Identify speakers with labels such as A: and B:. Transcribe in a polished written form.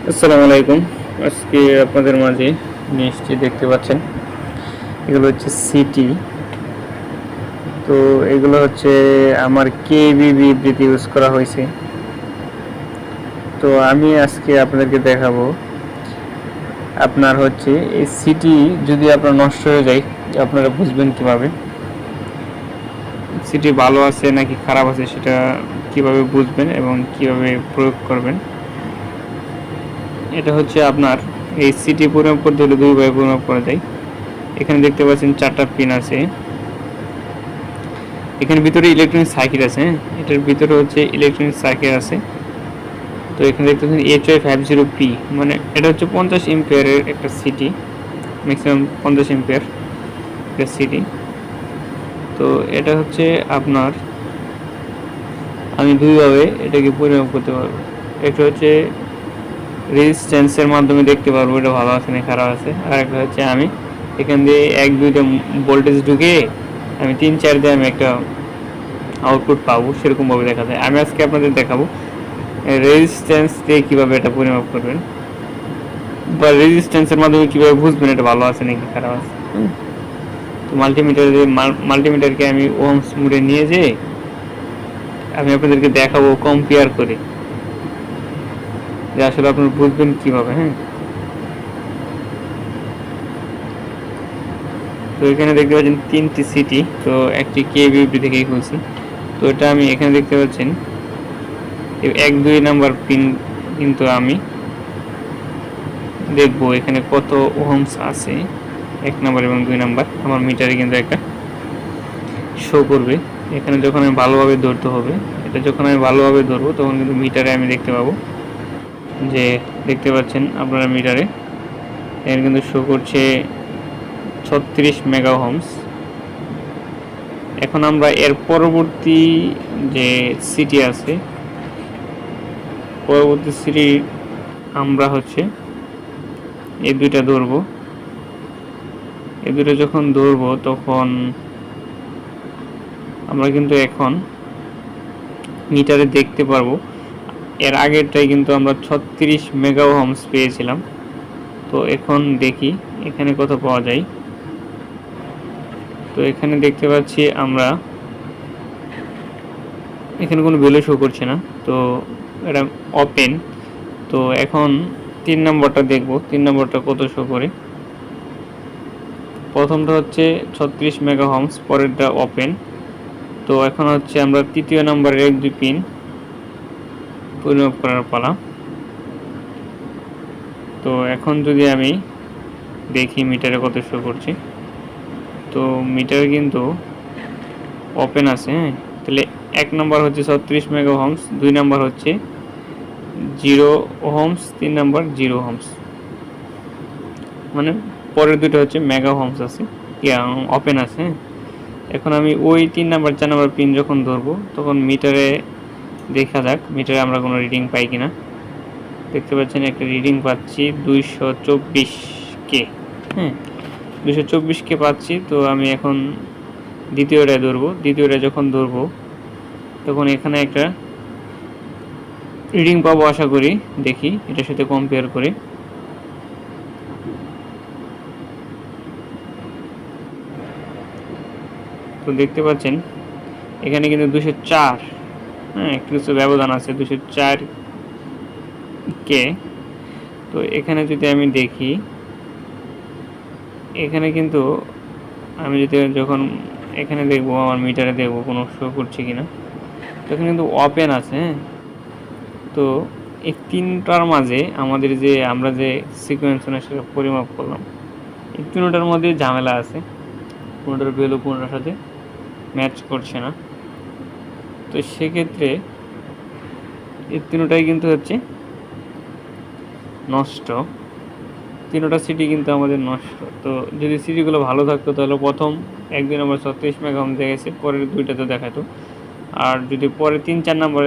A: আসসালামু আলাইকুম। আজকে আপনাদের মাঝে নিশ্চয়ই দেখতে পাচ্ছেন এগুলো হচ্ছে সিটি। তো এগুলো হচ্ছে আমার কেবি বিবৃতি ইউজ করা হয়েছে। তো আমি আজকে আপনাদেরকে দেখাবো আপনার হচ্ছে এই সিটি যদি আপনার নষ্ট হয়ে যায় আপনারা বুঝবেন কিভাবে সিটি ভালো আছে নাকি খারাপ আছে সেটা কিভাবে বুঝবেন এবং কিভাবে প্রয়োগ করবেন। এটা হচ্ছে আপনার এই সিটি পরিমাপ করতে হলে দুইভাবে পরিমাপ করা যায়। এখানে দেখতে পাচ্ছেন 4টা পিন আছে, এখানে ভিতরে ইলেকট্রনিক সার্কিট আছে। এটার ভিতরে হচ্ছে ইলেকট্রনিক সার্কিট আছে। তো এখানে দেখতে পাচ্ছেন HY50P, মানে এটা হচ্ছে 50 এম্পিয়ারের একটা সিটি, ম্যাক্সিমাম 50 এম্পিয়ার একটা সিটি। তো এটা হচ্ছে আপনার আমি দুইভাবে এটাকে পরিমাপ করতে পারবো। একটা হচ্ছে রেজিস্ট্যান্সের মাধ্যমে দেখতে পারবো এটা ভালো আছে না খারাপ আছে, আর একটা হচ্ছে আমি এখান দিয়ে 1-2টা ভোল্টেজ ঢুকে আমি 3-4 দিয়ে আমি একটা আউটপুট পাবো, সেরকমভাবে দেখা যায়। আমি আজকে আপনাদের দেখাবো রেজিস্ট্যান্স দিয়ে কীভাবে এটা পরিমাপ করবেন বা রেজিস্ট্যান্সের মাধ্যমে কীভাবে বুঝবেন এটা ভালো আছে নাকি খারাপ আছে। তো মাল্টিমিটারকে আমি ওহমস মোডে নিয়ে যেয়ে আমি আপনাদেরকে দেখাবো কম্পেয়ার করে যে আসলে আপনারা বুঝবেন কীভাবে। তো এখানে দেখতে পাচ্ছেন 3টি সিটি, তো একটি কেবিবি থেকেই খুলছি। তো এটা আমি এখানে দেখতে পাচ্ছেন 1-2 নাম্বার পিন, কিন্তু আমি দেখবো এখানে কত ওহমস আছে 1 নাম্বার এবং 2 নাম্বার। আমার মিটারে কিন্তু একটা শো করবে। এখানে যখন আমি ভালোভাবে ধরতে হবে, এটা যখন আমি ভালোভাবে ধরবো তখন কিন্তু মিটারে আমি দেখতে পাবো যে দেখতে পাচ্ছেন আপনারা মিটারে এখানে কিন্তু শো করছে 36 মেগা ওহমস। এখন আমরা এর পরবর্তী যে সিটি আছে, পরবর্তী সিটি আমরা হচ্ছে এই দুইটা ধরবো। এই দুটো যখন ধরবো তখন আমরা কিন্তু এখন মিটারে দেখতে পারবো এর আগেরটাই কিন্তু আমরা 36 মেগা ওহমস পেয়েছিলাম। তো এখন দেখি এখানে কত পাওয়া যায়। তো এখানে দেখতে পাচ্ছি আমরা এখানে কোনো ভ্যালু শো করছে না, তো এটা ওপেন। তো এখন 3 নম্বরটা দেখব, 3 নম্বরটা কত শো করে। প্রথমটা হচ্ছে 36 মেগা ওহমস, পরেরটা ওপেন। তো এখন হচ্ছে আমরা তৃতীয় নম্বরের 1-2 পিন পরিমাপ করার পালা। তো এখন যদি আমি দেখি মিটারে কত শো করছে, তো মিটারে কিন্তু ওপেন আছে। তাহলে 1 নম্বর হচ্ছে 36 মেগা ওহমস, 2 নম্বর হচ্ছে 0 ওহমস, 3 নম্বর 0 ওহমস, মানে পরের দুটো হচ্ছে মেগা ওহমস আছে, ওপেন আছে। এখন আমি ওই 3 নম্বর 4 নম্বর পিন যখন ধরবো তখন মিটারে দেখা যাক মিটারে আমরা কোনো রিডিং পাই কিনা। দেখতে পাচ্ছেন একটা রিডিং পাচ্ছি 224K। 224K পাচ্ছি। তো আমি এখন দ্বিতীয়টায় ধরবো। দ্বিতীয়টা যখন ধরবো তখন এখানে একটা রিডিং পাবো আশা করি, দেখি এটার সাথে কম্পেয়ার করে। তো দেখতে পাচ্ছেন এখানে কিন্তু 204, একটু কিছু ব্যবধান আছে, 204K। তো এখানে যদি আমি দেখি এখানে কিন্তু আমি যদি যখন এখানে দেখবো আমার মিটারে দেখবো কোনো শো করছে কিনা, তো এখানে কিন্তু ওপেন আছে। তো এই তিনটার মাঝে আমাদের যে আমরা যে সিকোয়েন্স অনুসারে পরিমাপ করলাম এই তিনটার মধ্যে ঝামেলা আছে, কোনোটার ভ্যালু কোনোটার সাথে ম্যাচ করছে না। তো সেক্ষেত্রে এই তিনটাই কিন্তু হচ্ছে নষ্ট, তিনটা সিটি কিন্তু আমাদের নষ্ট। তো যদি সিটিগুলো ভালো থাকতো তাহলে প্রথম 1-2 নম্বর 36 মেগা ওহম দেখেছে, পরের দুইটা তো দেখাতো। আর যদি পরে 3-4 নম্বরে